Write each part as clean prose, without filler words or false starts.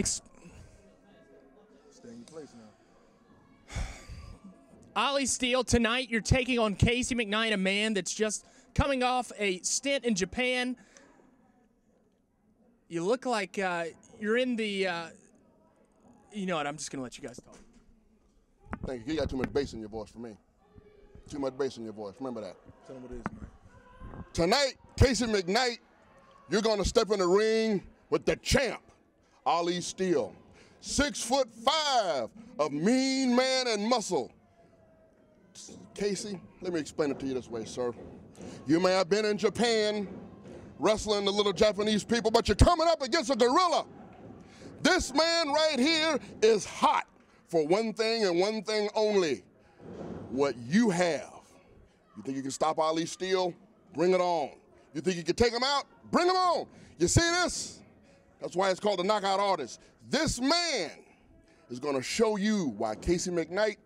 Stay in your place now. Ali Steele, tonight you're taking on Casey McKnight, a man that's just coming off a stint in Japan. You look like you're in the, you know what, I'm just going to let you guys talk. Thank you. You got too much bass in your voice for me. Too much bass in your voice. Remember that. Tell them what it is, man. Tonight, Casey McKnight, you're going to step in the ring with the champ, Ali Steele. 6'5" of mean man and muscle. Casey, let me explain it to you this way, sir. You may have been in Japan wrestling the little Japanese people, but you're coming up against a gorilla. This man right here is hot for one thing and one thing only, what you have. You think you can stop Ali Steele? Bring it on. You think you can take him out? Bring him on. You see this? That's why it's called the knockout artist. This man is going to show you why Casey McKnight,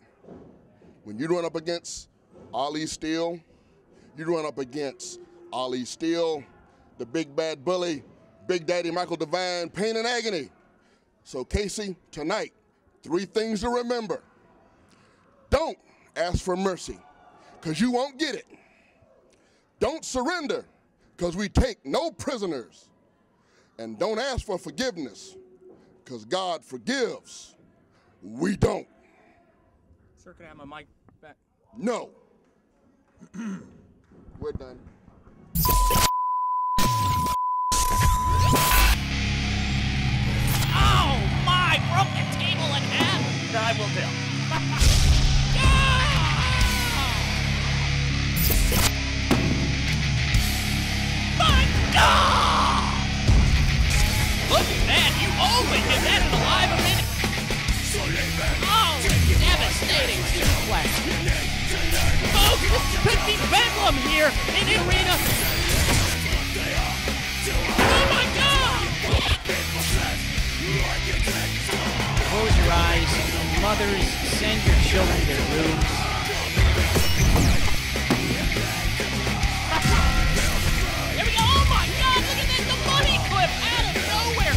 when you run up against Ali Steele, you run up against Ali Steele, the big bad bully, Big Daddy Michael Devine, Pain and Agony. So Casey, tonight, 3 things to remember. Don't ask for mercy, because you won't get it. Don't surrender, because we take no prisoners. And don't ask for forgiveness, because God forgives. We don't. Sir, can I have my mic back? No. We're done. Oh my! Broke the table in half! I will do. My God! Look at that! You only did that in alive a minute! Oh, devastating suplex! Folks, this could be bedlam here in the arena! Oh my God! Close your eyes. Mothers, send your children to their rooms. Here we go! Oh my God! Look at that! The money clip out of nowhere!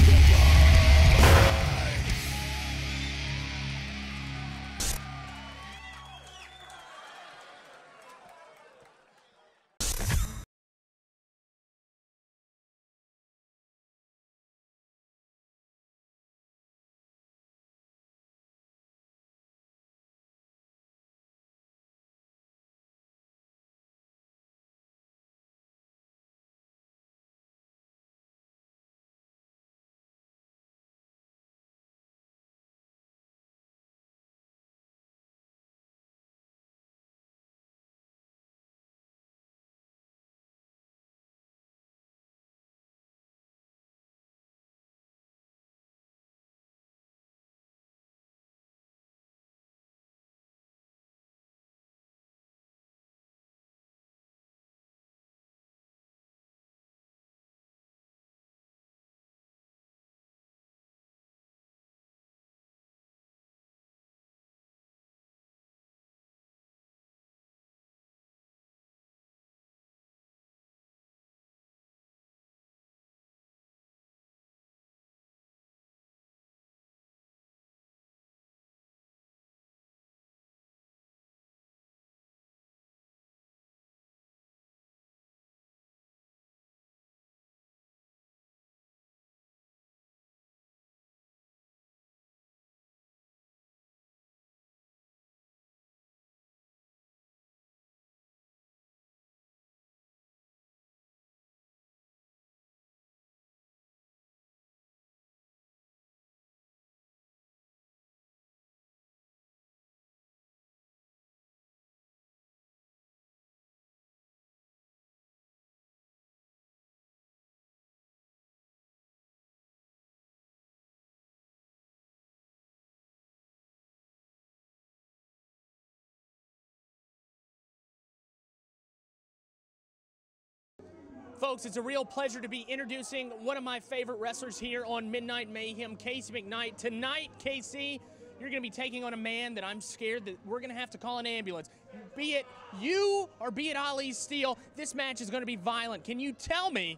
Folks, it's a real pleasure to be introducing one of my favorite wrestlers here on Midnight Mayhem, Casey McKnight. Tonight, Casey, you're going to be taking on a man that I'm scared that we're going to have to call an ambulance. Be it you or be it Ali Steele, this match is going to be violent. Can you tell me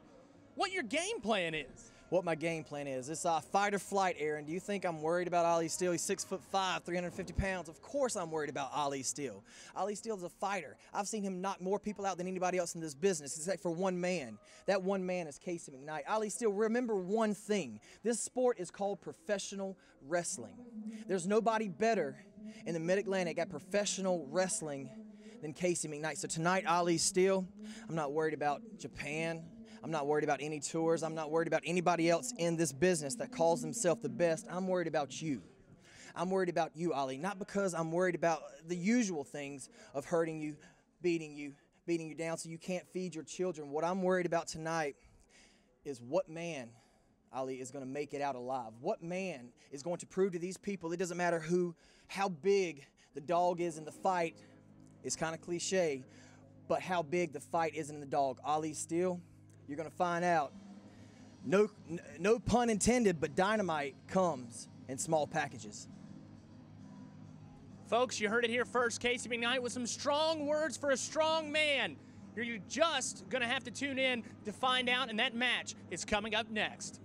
what your game plan is? what my game plan is. It's fight or flight, Aaron. Do you think I'm worried about Ali Steele? He's 6'5", 350 pounds. Of course I'm worried about Ali Steele. Ali Steele is a fighter. I've seen him knock more people out than anybody else in this business, except for one man. That one man is Casey McKnight. Ali Steele, remember one thing. This sport is called professional wrestling. There's nobody better in the Mid-Atlantic at professional wrestling than Casey McKnight. So tonight, Ali Steele, I'm not worried about Japan. I'm not worried about any tours. I'm not worried about anybody else in this business that calls himself the best. I'm worried about you. I'm worried about you, Ali, not because I'm worried about the usual things of hurting you, beating you down so you can't feed your children. What I'm worried about tonight is what man, Ali, is going to make it out alive. What man is going to prove to these people, it doesn't matter how big the dog is in the fight. It's kind of cliche, but how big the fight is in the dog. Ali Steele, you're going to find out. No pun intended, but dynamite comes in small packages. Folks, you heard it here first. Casey McKnight with some strong words for a strong man. You're just going to have to tune in to find out, and that match is coming up next.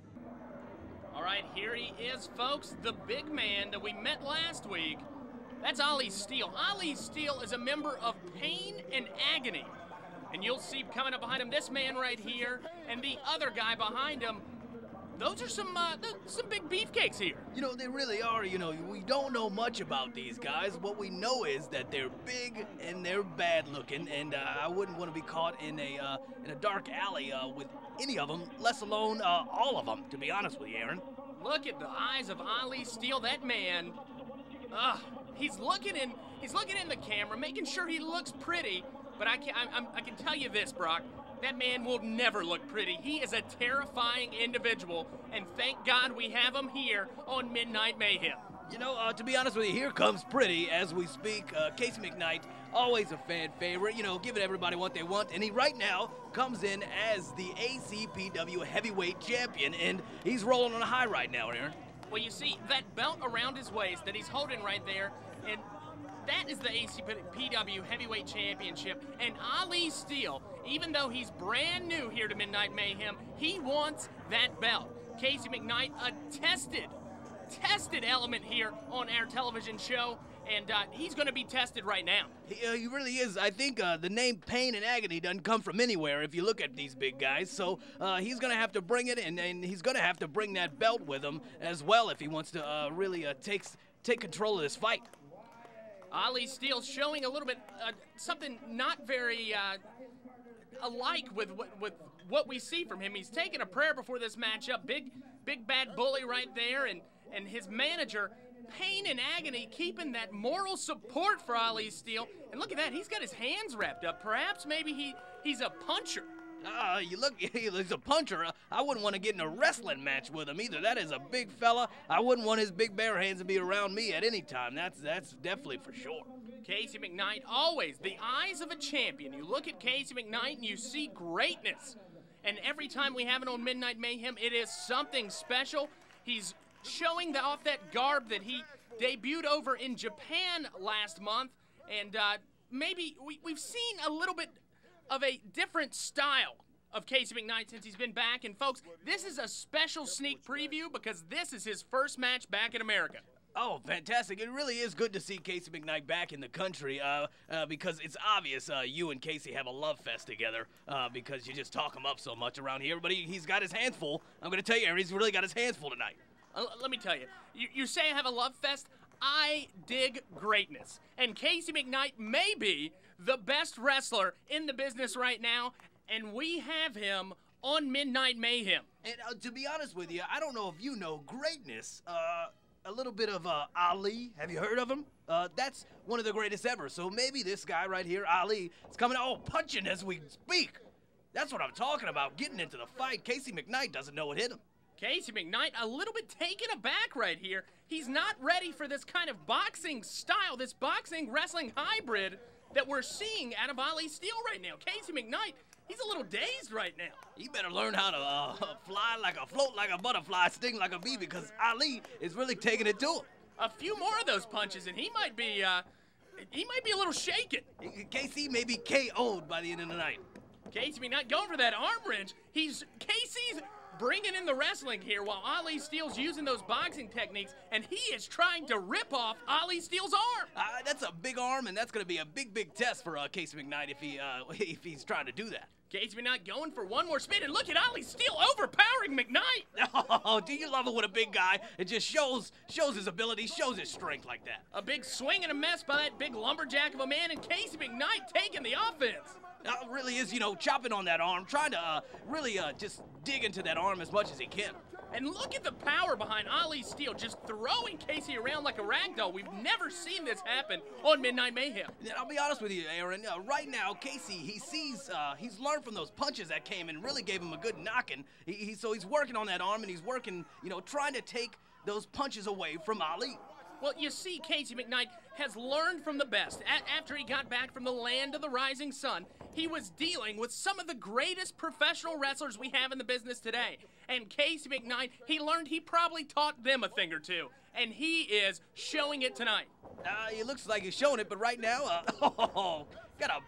All right, here he is, folks, the big man that we met last week. That's Ali Steele. Ali Steele is a member of Pain and Agony. And you'll see coming up behind him this man right here and the other guy behind him. Those are some big beefcakes here. You know, they really are. You know, we don't know much about these guys. What we know is that they're big and they're bad looking, and I wouldn't want to be caught in a dark alley with any of them, less alone all of them, to be honest with you, Aaron. Look at the eyes of Ali Steele. That man, he's looking in the camera, making sure he looks pretty. But I can tell you this, Brock. That man will never look pretty. He is a terrifying individual, and thank God we have him here on Midnight Mayhem. You know, to be honest with you, here comes pretty as we speak. Casey McKnight, always a fan favorite, you know, giving everybody what they want. And he right now comes in as the ACPW heavyweight champion, and he's rolling on a high right now, Aaron. Well, you see, that belt around his waist that he's holding right there, and that is the ACPW Heavyweight Championship. And Ali Steele, even though he's brand new here to Midnight Mayhem, he wants that belt. Casey McKnight, a tested element here on our television show, and he's going to be tested right now. He really is. I think the name Pain and Agony doesn't come from anywhere if you look at these big guys, so he's going to have to bring it, and he's going to have to bring that belt with him as well if he wants to really take control of this fight. Ali Steele showing a little bit something not very alike with what we see from him. He's taking a prayer before this matchup. Big bad bully right there, and his manager, Pain and Agony, keeping that moral support for Ali Steele. And look at that, he's got his hands wrapped up. Perhaps maybe he's a puncher. He's a puncher. I wouldn't want to get in a wrestling match with him either. That is a big fella. I wouldn't want his big bare hands to be around me at any time. That's definitely for sure. Casey McKnight, always the eyes of a champion. You look at Casey McKnight and you see greatness. And every time we have it on Midnight Mayhem, it is something special. He's showing off that garb that he debuted over in Japan last month. And maybe we've seen a little bit of a different style of Casey McKnight since he's been back. And folks, this is a special sneak preview because this is his first match back in America. Oh, fantastic. It really is good to see Casey McKnight back in the country because it's obvious you and Casey have a love fest together because you just talk him up so much around here. But he's got his hands full. I'm going to tell you, he's really got his hands full tonight. Let me tell you, you say I have a love fest. I dig greatness. And Casey McKnight may be the best wrestler in the business right now, and we have him on Midnight Mayhem. And to be honest with you, I don't know if you know greatness. A little bit of Ali. Have you heard of him? That's one of the greatest ever. So maybe this guy right here, Ali, is coming out punching as we speak. That's what I'm talking about, getting into the fight. Casey McKnight doesn't know what hit him. Casey McKnight a little bit taken aback right here. He's not ready for this kind of boxing style, this boxing wrestling hybrid that we're seeing out of Ali Steele right now. Casey McKnight, he's a little dazed right now. He better learn how to float like a butterfly, sting like a bee, because Ali is really taking it to him. A few more of those punches, and he might be a little shaken. Casey may be KO'd by the end of the night. Casey McKnight going for that arm wrench. Casey's bringing in the wrestling here while Ali Steele's using those boxing techniques, and he is trying to rip off Ali Steele's arm. That's a big arm, and that's going to be a big test for Casey McKnight if he's trying to do that. Casey McKnight going for one more spin, and look at Ali Steele overpowering McKnight. Oh, do you love it when a big guy, it just shows his ability, shows his strength like that. A big swing and a mess by that big lumberjack of a man, and Casey McKnight taking the offense. Really is, chopping on that arm, trying to really just dig into that arm as much as he can. And look at the power behind Ali Steele, just throwing Casey around like a rag doll. We've never seen this happen on Midnight Mayhem. I'll be honest with you, Aaron. Right now, Casey, he's learned from those punches that came and really gave him a good knocking. So he's working on that arm, and he's working, trying to take those punches away from Ali. Well, you see, Casey McKnight has learned from the best. After he got back from the land of the rising sun, he was dealing with some of the greatest professional wrestlers we have in the business today. And Casey McKnight, he learned he probably taught them a thing or two. And he is showing it tonight. It looks like he's showing it, but right now, got a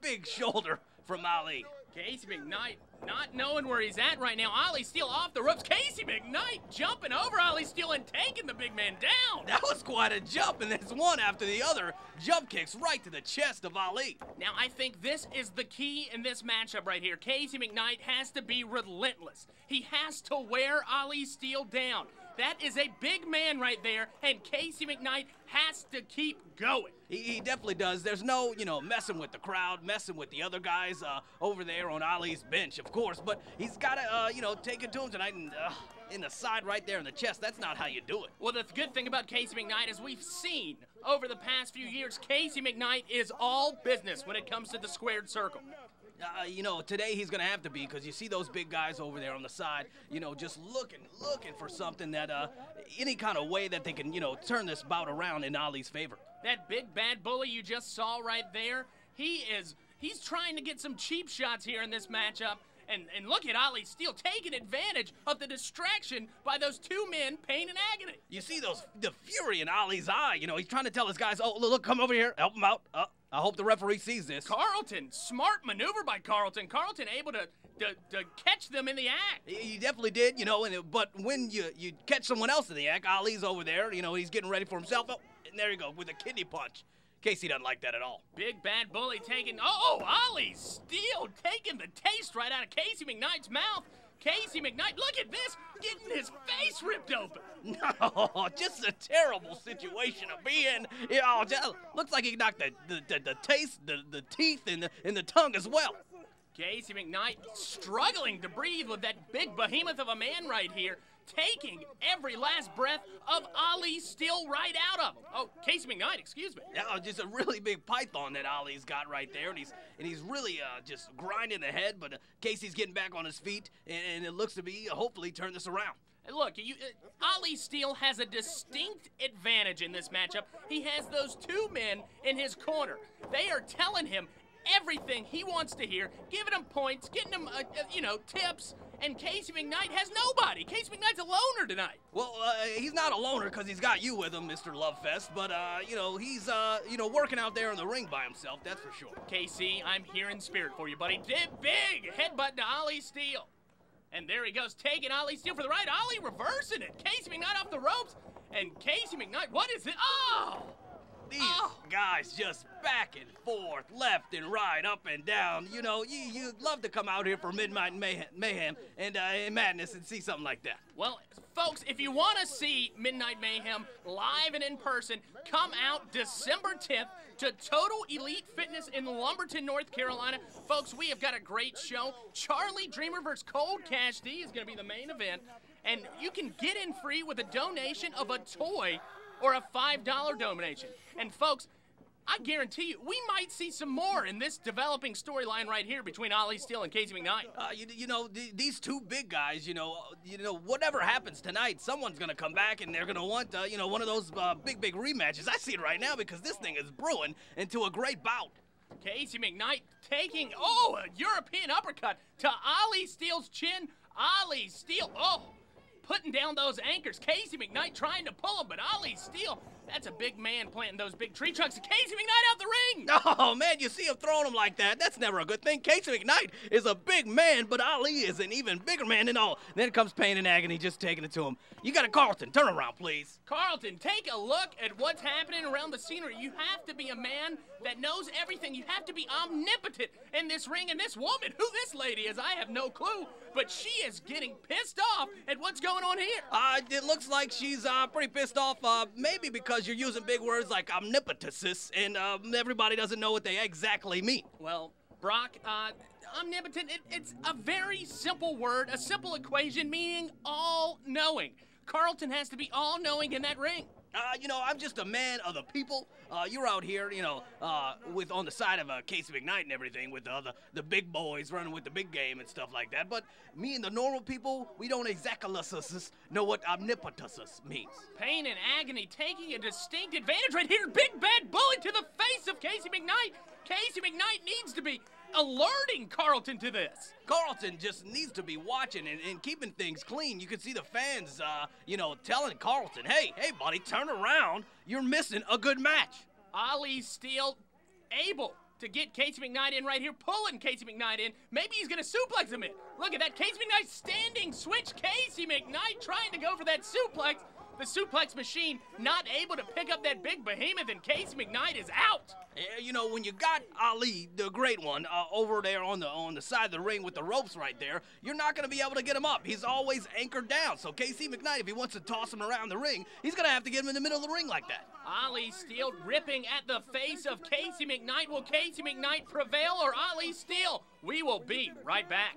big shoulder from Ali. Casey McKnight not knowing where he's at right now. Ali Steele off the ropes. Casey McKnight jumping over Ali Steele and taking the big man down. That was quite a jump, and there's one after the other. Jump kicks right to the chest of Ali. Now, I think this is the key in this matchup right here. Casey McKnight has to be relentless. He has to wear Ali Steele down. That is a big man right there, and Casey McKnight has to keep going. He definitely does. There's no, messing with the crowd, messing with the other guys over there on Ali's bench, of course. But he's got to, take it to him tonight and in the side right there in the chest. That's not how you do it. Well, the good thing about Casey McKnight is we've seen over the past few years, Casey McKnight is all business when it comes to the squared circle. Today he's going to have to be, because you see those big guys over there on the side, just looking for something that, any kind of way that they can, turn this bout around in Ali's favor. That big bad bully you just saw right there, he's trying to get some cheap shots here in this matchup. And look at Ali Steele taking advantage of the distraction by those two men, Pain and Agony. You see the fury in Ali's eye. He's trying to tell his guys, oh, look, come over here, help him out. I hope the referee sees this. Carlton, smart maneuver by Carlton. Carlton able to catch them in the act. He definitely did, but when you catch someone else in the act, Ali's over there, he's getting ready for himself. Oh, and there you go, with a kidney punch. Casey doesn't like that at all. Big bad bully taking, Ali Steele taking the taste right out of Casey McKnight's mouth. Casey McKnight, look at this, getting his face ripped open. No, just a terrible situation to be in. Looks like he knocked the taste, the teeth, and the tongue as well. Casey McKnight struggling to breathe with that big behemoth of a man right here, taking every last breath of Ali Steele right out of him. Oh, Casey McKnight, excuse me. Yeah, just a really big python that Ali's got right there, and he's really just grinding the head, but Casey's getting back on his feet, and it looks to be hopefully turn this around. Look, Ali Steele has a distinct advantage in this matchup. He has those two men in his corner. They are telling him everything he wants to hear, giving him points, getting him, tips, and Casey McKnight has nobody. Casey McKnight's a loner tonight. Well, he's not a loner because he's got you with him, Mr. Lovefest, but, he's, working out there in the ring by himself, that's for sure. Casey, I'm here in spirit for you, buddy. Big headbutt to Ali Steele. And there he goes, taking Ali Steele for the right. Ali reversing it. Casey McKnight off the ropes. And Casey McKnight, what is it? Oh! These guys just back and forth, left and right, up and down. You'd love to come out here for Midnight Mayhem and Madness and see something like that. Well, folks, if you want to see Midnight Mayhem live and in person, come out December 10th to Total Elite Fitness in Lumberton, North Carolina. Folks, we have got a great show. Charlie Dreamer vs. Cold Cash D is going to be the main event. And you can get in free with a donation of a toy or a $5 donation. And folks, I guarantee you, we might see some more in this developing storyline right here between Ali Steele and Casey McKnight. These two big guys, whatever happens tonight, someone's going to come back and they're going to want, one of those big rematches. I see it right now because this thing is brewing into a great bout. Casey McKnight taking, a European uppercut to Ali Steele's chin. Ali Steele, putting down those anchors. Casey McKnight trying to pull them, but Ali Steele, that's a big man planting those big tree trunks. Casey McKnight out the ring! Oh, man, you see him throwing them like that. That's never a good thing. Casey McKnight is a big man, but Ali is an even bigger man than all. Then comes Pain and Agony just taking it to him. You got a Carlton. Turn around, please. Carlton, take a look at what's happening around the scenery. You have to be a man that knows everything. You have to be omnipotent in this ring. And this woman, who this lady is, I have no clue, but she is getting pissed off at what's going on here. It looks like she's pretty pissed off, maybe because you're using big words like omnipotensis, and everybody doesn't know what they exactly mean. Well, Brock, omnipotent, it's a very simple word, a simple equation meaning all-knowing. Carlton has to be all-knowing in that ring. You know, I'm just a man of the people. You're out here, you know, with on the side of Casey McKnight and everything, with the big boys running with the big game and stuff like that. But me and the normal people, we don't exactly know what omnipotence means. Pain and Agony taking a distinct advantage right here. Big bad bully to the face of Casey McKnight. Casey McKnight needs to be alerting Carlton to this. Carlton just needs to be watching and keeping things clean. You can see the fans, you know, telling Carlton, hey, buddy, turn around. You're missing a good match. Ali Steele able to get Casey McKnight in right here, pulling Casey McKnight in. Maybe he's going to suplex him in. Look at that. Casey McKnight standing switch. Casey McKnight trying to go for that suplex. The suplex machine not able to pick up that big behemoth, and Casey McKnight is out. You know, when you got Ali, the great one, over there on the side of the ring with the ropes right there, you're not going to be able to get him up. He's always anchored down. So Casey McKnight, if he wants to toss him around the ring, he's going to have to get him in the middle of the ring like that. Ali Steele ripping at the face of Casey McKnight. Will Casey McKnight prevail or Ali Steele? We will be right back.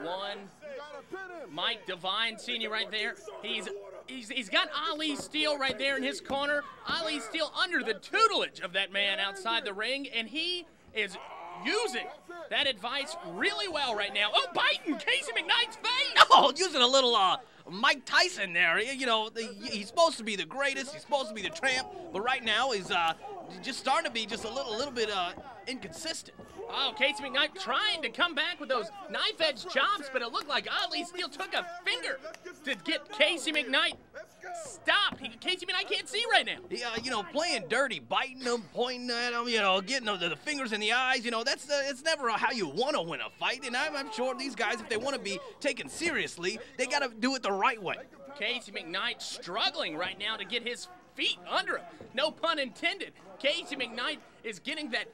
One, Mike Devine, Sr. right there. He's got Ali Steele right there in his corner. Ali Steele under the tutelage of that man outside the ring, and he is using that advice really well right now. Oh, biting Casey McKnight's face! Oh, using a little Mike Tyson there. You know, he's supposed to be the greatest. He's supposed to be the champ, but right now he's just starting to be just a little bit inconsistent. Oh, Casey McKnight trying to come back with those knife-edge chops, but it looked like Ali Steele took a finger to get Casey McKnight stopped. Casey McKnight can't see right now. Yeah, you know, playing dirty, biting them, pointing at them, you know, getting the fingers in the eyes, you know, it's never how you want to win a fight, and I'm sure these guys, if they want to be taken seriously, they got to do it the right way. Casey McKnight struggling right now to get his feet under him. No pun intended. Casey McKnight is getting that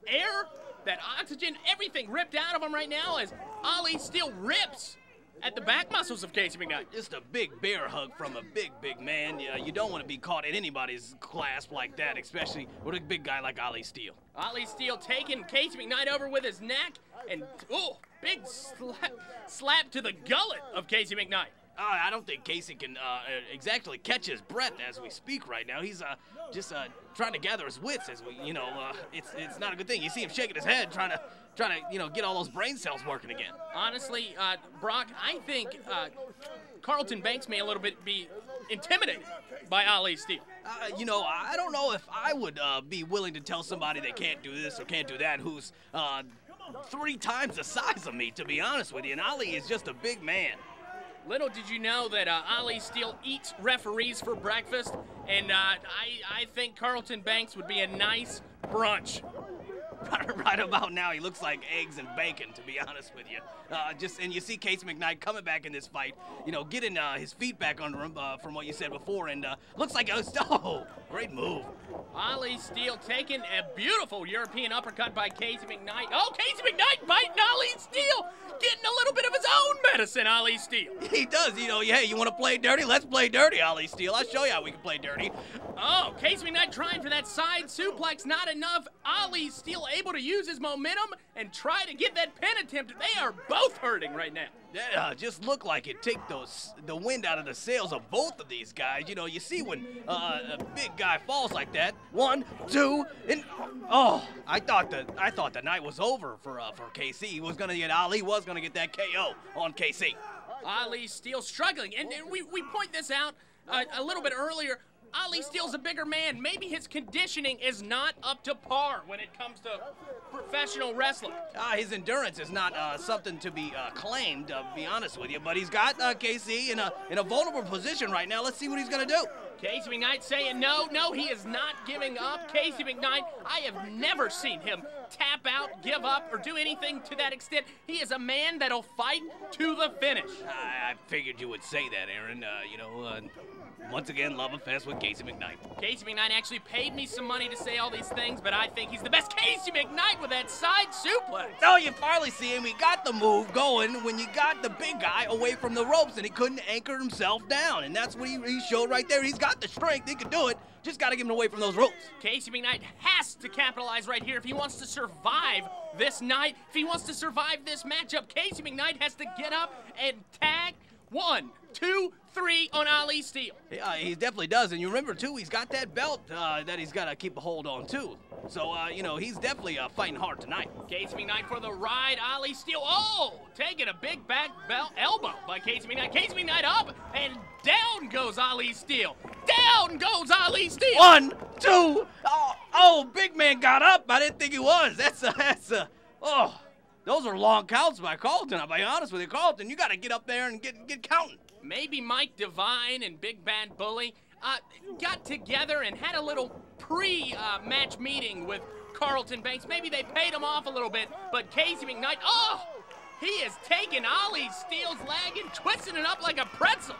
air, that oxygen, everything ripped out of him right now as Ali Steele rips at the back muscles of Casey McKnight. Just a big bear hug from a big man. You don't want to be caught in anybody's clasp like that, especially with a big guy like Ali Steele. Ali Steele taking Casey McKnight over with his neck, and big slap to the gullet of Casey McKnight. I don't think Casey can exactly catch his breath as we speak right now. He's just trying to gather his wits as we, it's not a good thing. You see him shaking his head, trying to, get all those brain cells working again. Honestly, Brock, I think Carlton Banks may a little bit be intimidated by Ali Steele. I don't know if I would be willing to tell somebody they can't do this or can't do that who's 3 times the size of me, to be honest with you. And Ali is just a big man. Little did you know that Ali Steele eats referees for breakfast, and I think Carlton Banks would be a nice brunch. Right about now, he looks like eggs and bacon, to be honest with you. And you see Casey McKnight coming back in this fight, getting his feet back under him from what you said before, and looks like great move. Ali Steele taking a beautiful European uppercut by Casey McKnight. Oh, Casey McKnight biting Ali Steele, getting a little bit of his own medicine, Ali Steele. He does, hey, you want to play dirty? Let's play dirty, Ali Steele. I'll show you how we can play dirty. Oh, Casey McKnight trying for that side suplex, not enough. Ali Steele able to use his momentum and try to get that pin attempt. They are both hurting right now. Yeah, just look like it take the wind out of the sails of both of these guys. You see when a big guy falls like that. 1, 2, and I thought the night was over for KC. He was gonna get Ali was gonna get that KO on KC. Ali Steele struggling, and we point this out a little bit earlier. Ali Steele's a bigger man. Maybe his conditioning is not up to par when it comes to professional wrestling. His endurance is not something to be claimed, to be honest with you. But he's got KC in a vulnerable position right now. Let's see what he's going to do. Casey McKnight saying no, he is not giving up. Casey McKnight, I have never seen him tap out, give up, or do anything to that extent. He is a man that'll fight to the finish. I figured you would say that, Aaron. Once again, love fest with Casey McKnight. Casey McKnight actually paid me some money to say all these things, but I think he's the best. Casey McKnight with that side suplex. Oh, you finally see him. He got the move going when you got the big guy away from the ropes, and he couldn't anchor himself down. And that's what he showed right there. He's got the strength. He can do it. Just got to get him away from those ropes. Casey McKnight has to capitalize right here if he wants to survive this night. If he wants to survive this matchup, Casey McKnight has to get up and tag 1, 2, 3 on Ali Steele. Yeah, he definitely does. And you remember, too, he's got that belt that he's got to keep a hold on, too. So, he's definitely fighting hard tonight. Casey McKnight for the ride. Ali Steele, taking a big back belt elbow by Casey McKnight. Casey McKnight up, and down goes Ali Steele. Down goes Ali Steele. 1, 2. Big man got up. I didn't think he was. Those are long counts by Carlton. I'll be honest with you, Carlton. You got to get up there and get counting. Maybe Mike Devine and Big Bad Bully got together and had a little pre-match meeting with Carlton Banks. Maybe they paid him off a little bit, but Casey McKnight, he is taking Ali Steele's leg and twisting it up like a pretzel.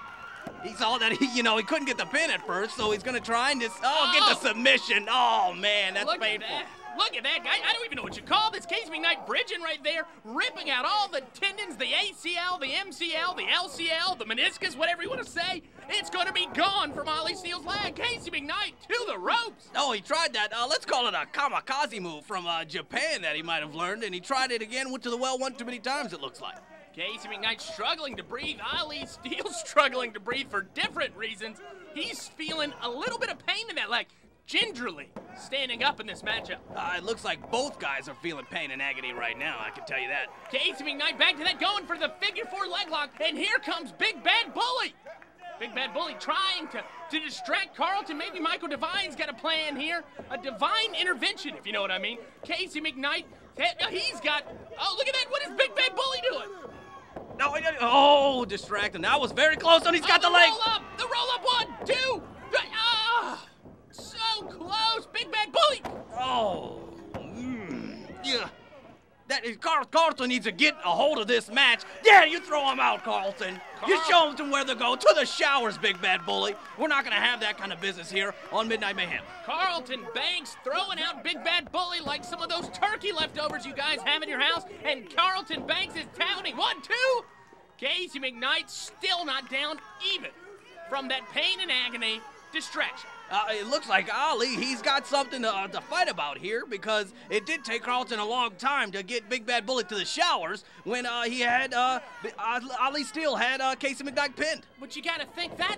He saw that he couldn't get the pin at first, so he's gonna try and just get the submission. Oh man, that's painful. Look at that guy. I don't even know what you call this. Casey McKnight bridging right there, ripping out all the tendons, the ACL, the MCL, the LCL, the meniscus, whatever you want to say. It's going to be gone from Ali Steele's leg. Casey McKnight to the ropes. He tried that. Let's call it a kamikaze move from Japan that he might have learned, and he tried it again, went to the well one too many times, it looks like. Casey McKnight struggling to breathe. Ali Steele struggling to breathe for different reasons. He's feeling a little bit of pain in that leg. Gingerly standing up in this matchup. It looks like both guys are feeling pain and agony right now, I can tell you that. Casey McKnight back to that, going for the figure 4 leg lock, and here comes Big Bad Bully. Big Bad Bully trying to distract Carlton. Maybe Michael Devine's got a plan here. A divine intervention, if you know what I mean. Casey McKnight, he's got, look at that, what is Big Bad Bully doing? No, distracting. That was very close, and he's got the leg. The roll up, 1, 2, 3, so close, Big Bad Bully. Yeah. That is, Carlton needs to get a hold of this match. Yeah, you throw him out, Carlton. You show them where to go. To the showers, Big Bad Bully. We're not going to have that kind of business here on Midnight Mayhem. Carlton Banks throwing out Big Bad Bully like some of those turkey leftovers you guys have in your house. And Carlton Banks is touting. 1, 2. Casey McKnight still not down even from that pain and agony distraction. It looks like Ali, he's got something to fight about here, because it did take Carlton a long time to get Big Bad Bullet to the showers when he had Ali Steele had Casey McKnight pinned. But you gotta think that,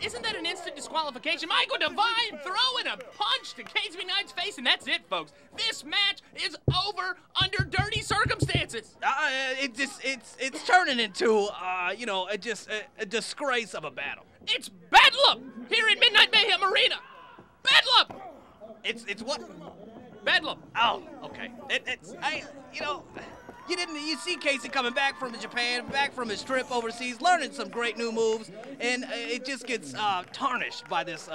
isn't that an instant disqualification? Michael Devine throwing a punch to Casey McKnight's face, and that's it, folks. This match is over under dirty circumstances. It's turning into, a disgrace of a battle. It's Bedlam here in Midnight Mayhem Arena. Bedlam! It's what? Bedlam. Oh, okay. You see Casey coming back from Japan, back from his trip overseas, learning some great new moves, and it just gets tarnished by this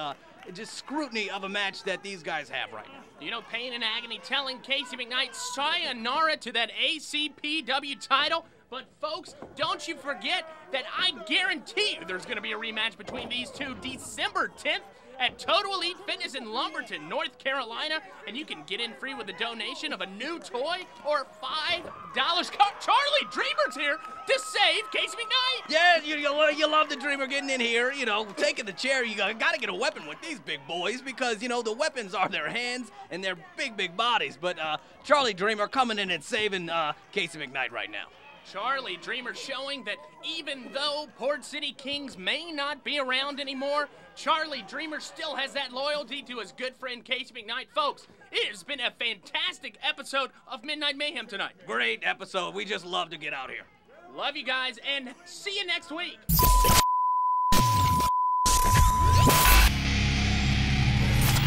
just scrutiny of a match that these guys have right now. You know, pain and agony telling Casey McKnight sayonara to that ACPW title. But folks, don't you forget that I guarantee you there's going to be a rematch between these two December 10th at Total Elite Fitness in Lumberton, North Carolina, and you can get in free with a donation of a new toy or $5. Charlie Dreamer's here to save Casey McKnight. Yeah, you love the Dreamer getting in here, taking the chair. You got to get a weapon with these big boys, because, the weapons are their hands and their big bodies. But Charlie Dreamer coming in and saving Casey McKnight right now. Charlie Dreamer showing that even though Port City Kings may not be around anymore, Charlie Dreamer still has that loyalty to his good friend Casey McKnight. Folks, it has been a fantastic episode of Midnight Mayhem tonight. Great episode. We just love to get out here. Love you guys, and see you next week.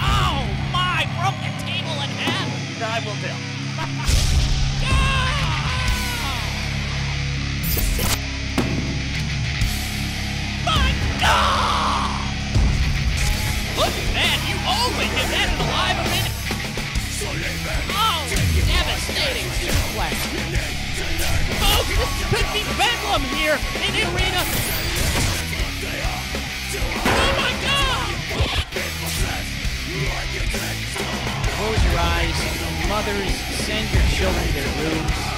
Oh my, broke the table in half. I will tell. Look at that, you only hit that in alive a minute. Oh, devastating suplex. Folks, this could be Bedlam here in the arena. Oh my God! Close your eyes. Mothers, send your children to their rooms.